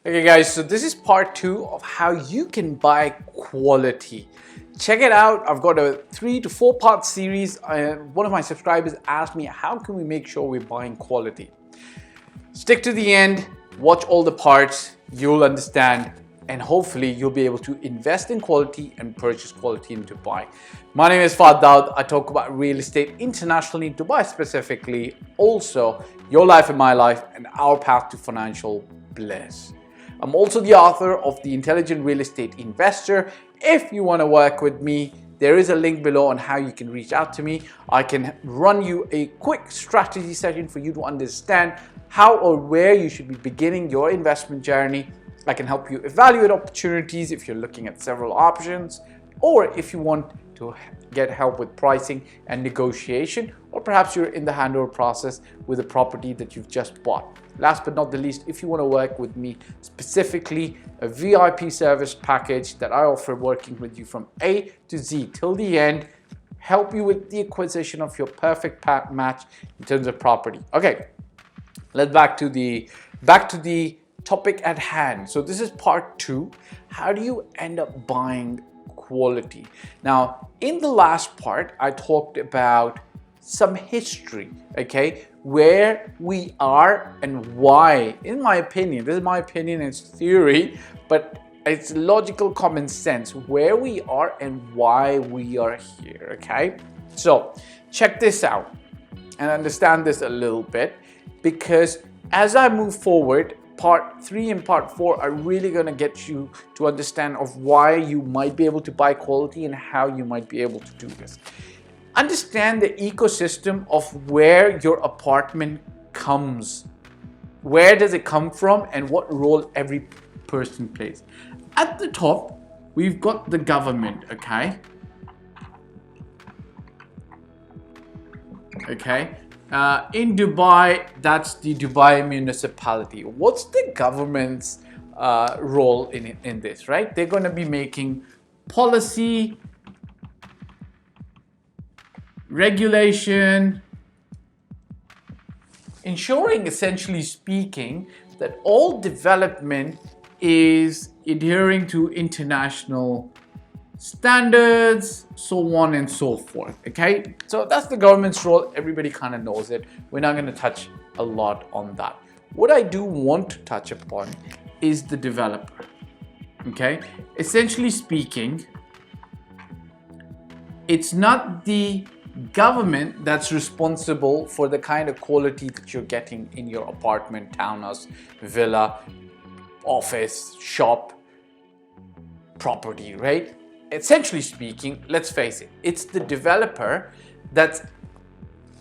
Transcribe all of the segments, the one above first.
Okay guys, so this is part 2 of how you can buy quality. Check it out. I've got a 3 to 4 part series. One of my subscribers asked me, how can we make sure we're buying quality? Stick to the end, watch all the parts, you'll understand, and hopefully you'll be able to invest in quality and purchase quality in Dubai. My name is Fahd Dawood. I talk about real estate internationally, Dubai specifically, also your life and my life, and our path to financial bliss. I'm also the author of The Intelligent Real Estate Investor. If you want to work with me, there is a link below on how you can reach out to me. I can run you a quick strategy session for you to understand how or where you should be beginning your investment journey. I can help you evaluate opportunities if you're looking at several options, or if you want to get help with pricing and negotiation, or perhaps you're in the handover process with a property that you've just bought. Last but not the least, if you want to work with me specifically, a VIP service package that I offer, working with you from A to Z till the end, help you with the acquisition of your perfect match in terms of property. Okay, let's back to the topic at hand. So this is part 2. How do you end up buying quality? Now, in the last part, I talked about some history, okay, where we are and why. In my opinion, this is my opinion, it's theory, but it's logical common sense, where we are and why we are here, okay? So check this out and understand this a little bit, because as I move forward, part 3 and part 4 are really going to get you to understand of why you might be able to buy quality and how you might be able to do this. Understand the ecosystem of where your apartment comes. Where does it come from and what role every person plays. At the top, we've got the government, okay? In Dubai, that's the Dubai municipality. What's the government's role in this, right? They're going to be making policy, regulation, ensuring, essentially speaking, that all development is adhering to international standards, so on and so forth, okay? So that's the government's role. Everybody kind of knows it. We're not going to touch a lot on that. What I do want to touch upon is the developer, okay? Essentially speaking, it's not the government that's responsible for the kind of quality that you're getting in your apartment, townhouse, villa, office, shop, property, right? Essentially speaking, let's face it, it's the developer that's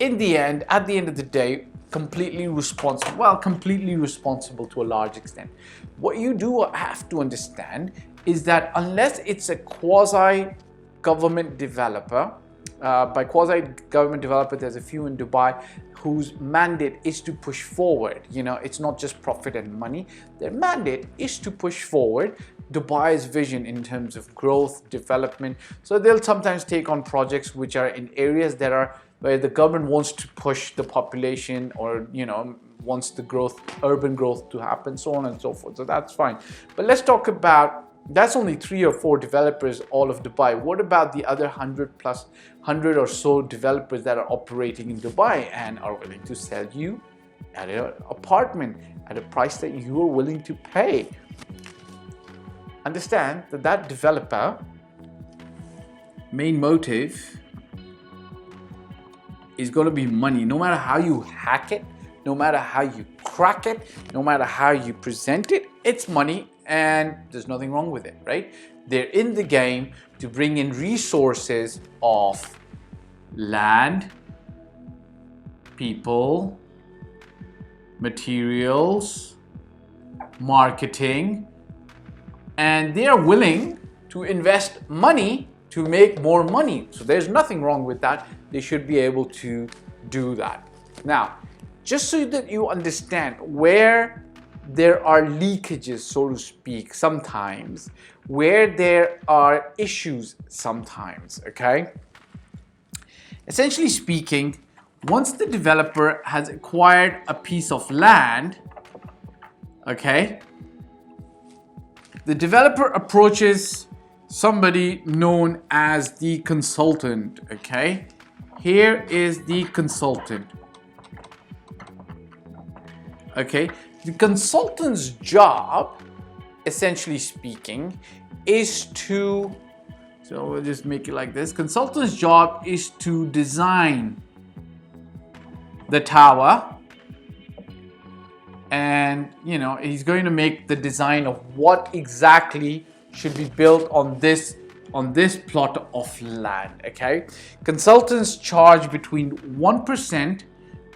at the end of the day, completely responsible to a large extent. What you do have to understand is that unless it's a quasi-government developer, by quasi-government developer, there's a few in Dubai whose mandate is to push forward. You know, it's not just profit and money. Their mandate is to push forward Dubai's vision in terms of growth, development. So they'll sometimes take on projects which are in areas that are where the government wants to push the population, or, you know, wants the growth, urban growth to happen, so on and so forth. So that's fine. But let's talk about, that's only 3 or 4 developers all of Dubai. What about the other 100 or so developers that are operating in Dubai and are willing to sell you at an apartment at a price that you are willing to pay? Understand that that developer main motive is going to be money. No matter how you hack it, no matter how you crack it, no matter how you present it, it's money, and there's nothing wrong with it, right? They're in the game to bring in resources of land, people, materials, marketing, and they are willing to invest money to make more money. So there's nothing wrong with that. They should be able to do that. Now, just so that you understand where there are leakages, so to speak, sometimes, where there are issues sometimes, okay? Essentially speaking, once the developer has acquired a piece of land, okay, The developer approaches somebody known as the consultant, okay? Here is the consultant. Okay, the consultant's job, essentially speaking, is to, so we'll just make it like this. Consultant's job is to design the tower, and he's going to make the design of what exactly should be built on this plot of land. Okay, consultants charge between 1%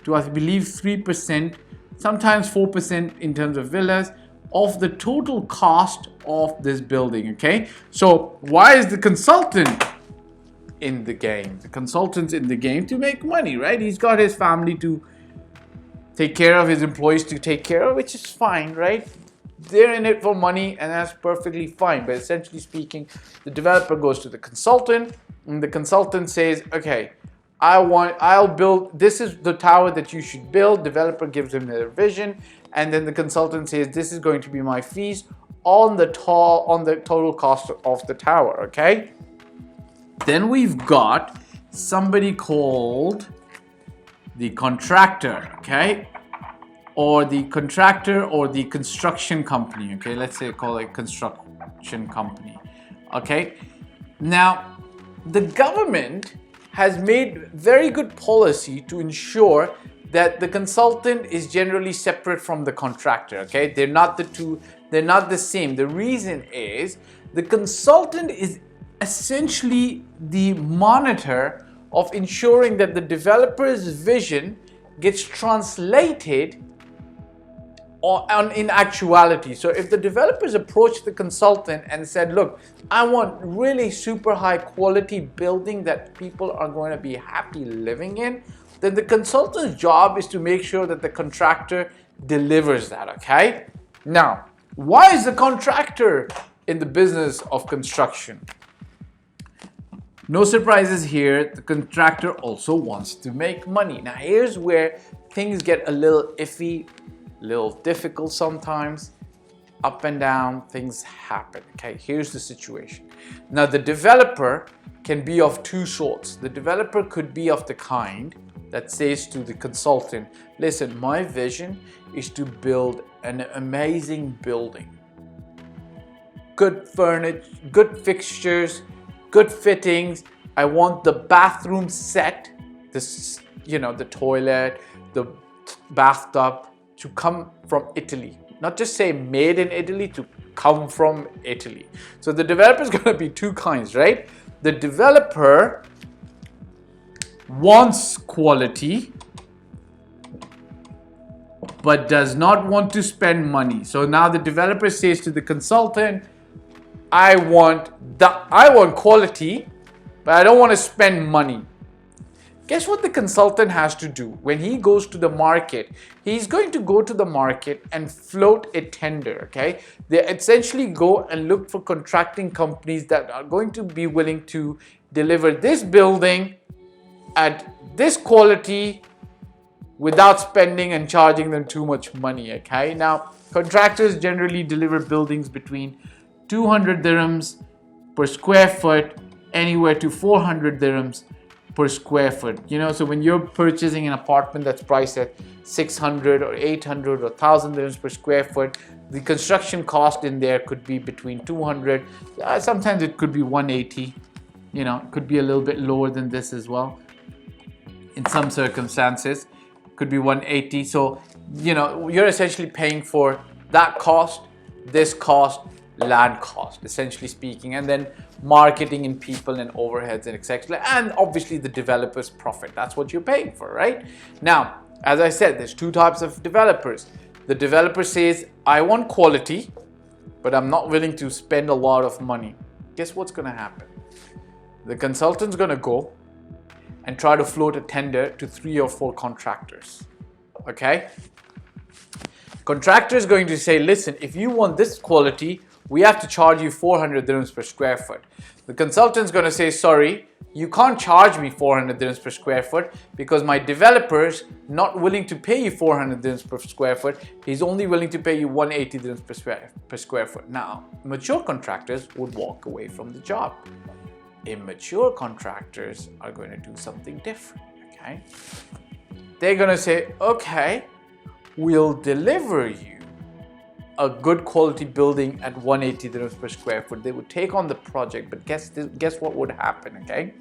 to, I believe, 3%, sometimes 4% in terms of villas, of the total cost of this building. Okay, so why is the consultant in the game? The consultant's in the game to make money, right? He's got his family to take care of, his employees to take care of, which is fine, right? They're in it for money, and that's perfectly fine. But essentially speaking, the developer goes to the consultant, and the consultant says, okay, I'll build, this is the tower that you should build. Developer gives him their vision, and then the consultant says, this is going to be my fees on the total cost of the tower. Okay, then we've got somebody called the contractor, okay, or the contractor or the construction company. Okay, let's say call it construction company. Okay, now the government has made very good policy to ensure that the consultant is generally separate from the contractor. Okay, they're not the same. The reason is the consultant is essentially the monitor of ensuring that the developer's vision gets translated in actuality. So if the developers approached the consultant and said, look, I want really super high quality building that people are going to be happy living in, then the consultant's job is to make sure that the contractor delivers that. Okay, now why is the contractor in the business of construction? No surprises here, the contractor also wants to make money. Now here's where things get a little iffy, a little difficult sometimes. Up and down, things happen. Okay, here's the situation. Now the developer can be of two sorts. The developer could be of the kind that says to the consultant, listen, my vision is to build an amazing building. Good furniture, good fixtures, good fittings. I want the bathroom set, the toilet, the bathtub to come from Italy. Not just say made in Italy, to come from Italy. So the developer is going to be two kinds, right? The developer wants quality but does not want to spend money. So now the developer says to the consultant, I want quality, but I don't want to spend money. Guess what the consultant has to do when he goes to the market? He's going to go to the market and float a tender, okay? They essentially go and look for contracting companies that are going to be willing to deliver this building at this quality without spending and charging them too much money, okay? Now, contractors generally deliver buildings between 200 dirhams per square foot, anywhere to 400 dirhams per square foot. So when you're purchasing an apartment that's priced at 600 or 800 or 1000 dirhams per square foot, the construction cost in there could be between 200, sometimes it could be 180, it could be a little bit lower than this as well. In some circumstances, could be 180. So, you're essentially paying for that cost, this cost, land cost, essentially speaking, and then marketing and people and overheads and etc. And obviously the developer's profit. That's what you're paying for, right? Now, as I said, there's two types of developers. The developer says, I want quality, but I'm not willing to spend a lot of money. Guess what's going to happen? The consultant's going to go and try to float a tender to 3 or 4 contractors. Okay? Contractor is going to say, listen, if you want this quality, we have to charge you 400 dirhams per square foot. The consultant's going to say, sorry, you can't charge me 400 dirhams per square foot because my developer's not willing to pay you 400 dirhams per square foot. He's only willing to pay you 180 dirhams per square foot. Now, mature contractors would walk away from the job. Immature contractors are going to do something different, okay? They're going to say, okay, we'll deliver you a good quality building at 180 dirhams per square foot. They would take on the project, but guess what would happen, okay?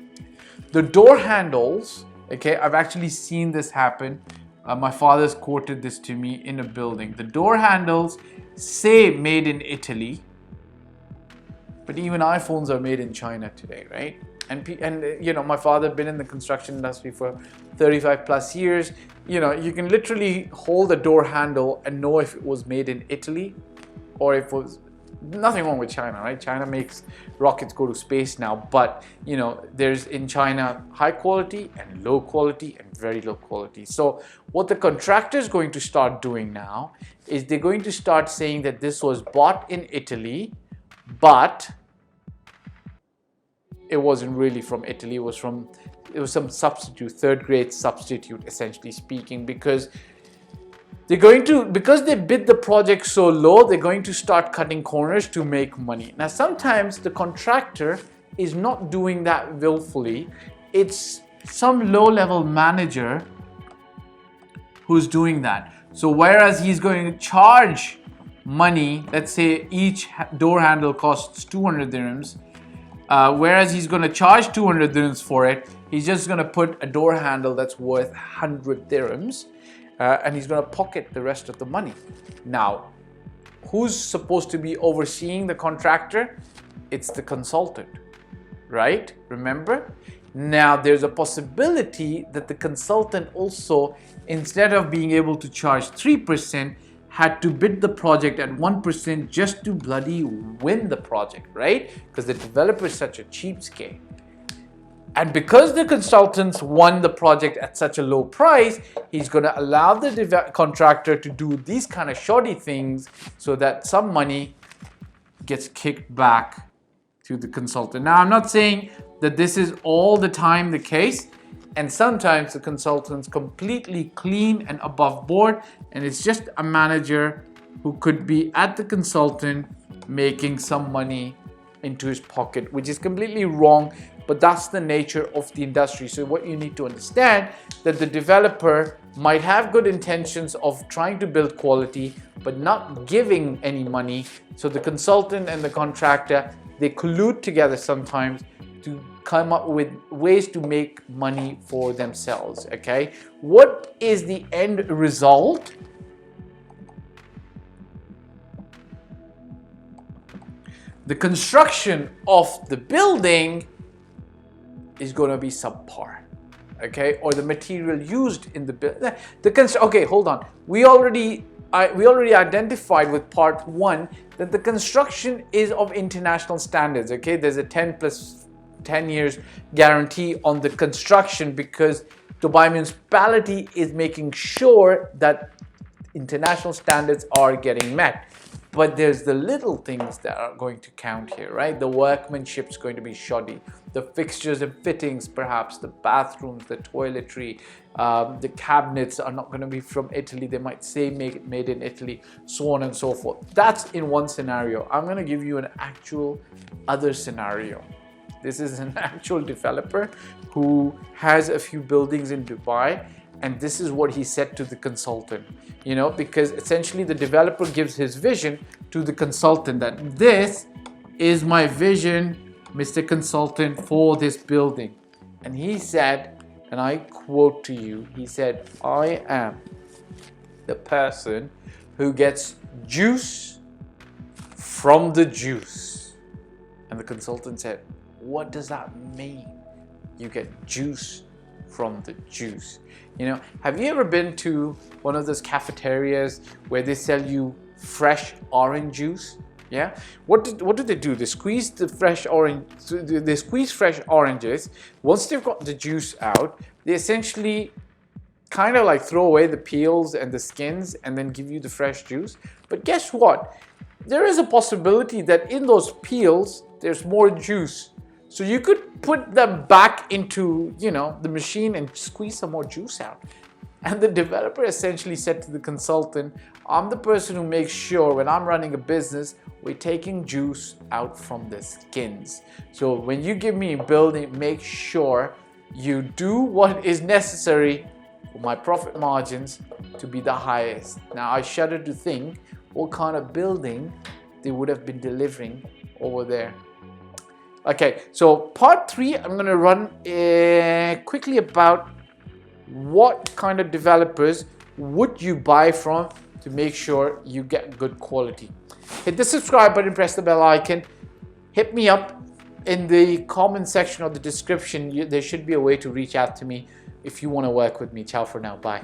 The door handles, okay, I've actually seen this happen. My father's quoted this to me in a building. The door handles say made in Italy, but even iPhones are made in China today, right? And you know, my father been in the construction industry for 35 plus years. You know, you can literally hold a door handle and know if it was made in Italy or if it was. Nothing wrong with China, right? China makes rockets go to space now, but you know, there's in China high quality and low quality and very low quality. So what the contractor is going to start doing now is they're going to start saying that this was bought in Italy, but it wasn't really from Italy. It was some substitute, third grade substitute, essentially speaking, because because they bid the project so low, they're going to start cutting corners to make money. Now, sometimes the contractor is not doing that willfully. It's some low-level manager who's doing that. So whereas he's going to charge money, let's say each door handle costs 200 dirhams, whereas he's going to charge 200 dirhams for it, he's just going to put a door handle that's worth 100 dirhams. And he's going to pocket the rest of the money. Now, who's supposed to be overseeing the contractor? It's the consultant, right? Remember? Now, there's a possibility that the consultant also, instead of being able to charge 3%, had to bid the project at 1% just to bloody win the project, right? Because the developer is such a cheapskate. And because the consultants won the project at such a low price, he's going to allow the contractor to do these kind of shoddy things so that some money gets kicked back to the consultant. Now, I'm not saying that this is all the time the case. And sometimes the consultant's completely clean and above board, and it's just a manager who could be at the consultant making some money into his pocket, which is completely wrong. But that's the nature of the industry. So what you need to understand that the developer might have good intentions of trying to build quality, but not giving any money. So the consultant and the contractor, they collude together sometimes to come up with ways to make money for themselves, okay? What is the end result? The construction of the building is going to be subpar, okay? Or the material used in the building. Okay, hold on. We already identified with part 1 that the construction is of international standards, okay? There's a 10 years guarantee on the construction because Dubai municipality is making sure that international standards are getting met. But there's the little things that are going to count here, right? The workmanship is going to be shoddy. The fixtures and fittings, perhaps, the bathrooms, the toiletry, the cabinets are not going to be from Italy. They might say made in Italy, so on and so forth. That's in one scenario. I'm going to give you an actual other scenario. This is an actual developer who has a few buildings in Dubai. And this is what he said to the consultant, you know, because essentially the developer gives his vision to the consultant that this is my vision, Mr. Consultant, for this building. And he said, and I quote to you, he said, I am the person who gets juice from the juice. And the consultant said, what does that mean? You get juice from the juice. You know, have you ever been to one of those cafeterias where they sell you fresh orange juice? Yeah. What do they do? They squeeze the fresh orange. They squeeze fresh oranges. Once they've got the juice out, they essentially kind of like throw away the peels and the skins and then give you the fresh juice. But guess what? there is a possibility that in those peels, there's more juice. So you could put them back into, the machine and squeeze some more juice out. And the developer essentially said to the consultant, I'm the person who makes sure when I'm running a business, we're taking juice out from the skins. So when you give me a building, make sure you do what is necessary for my profit margins to be the highest. Now I shudder to think what kind of building they would have been delivering over there. Okay, so part 3, I'm going to run quickly about what kind of developers would you buy from to make sure you get good quality. Hit the subscribe button, press the bell icon, hit me up in the comment section or the description. There should be a way to reach out to me if you want to work with me. Ciao for now. Bye.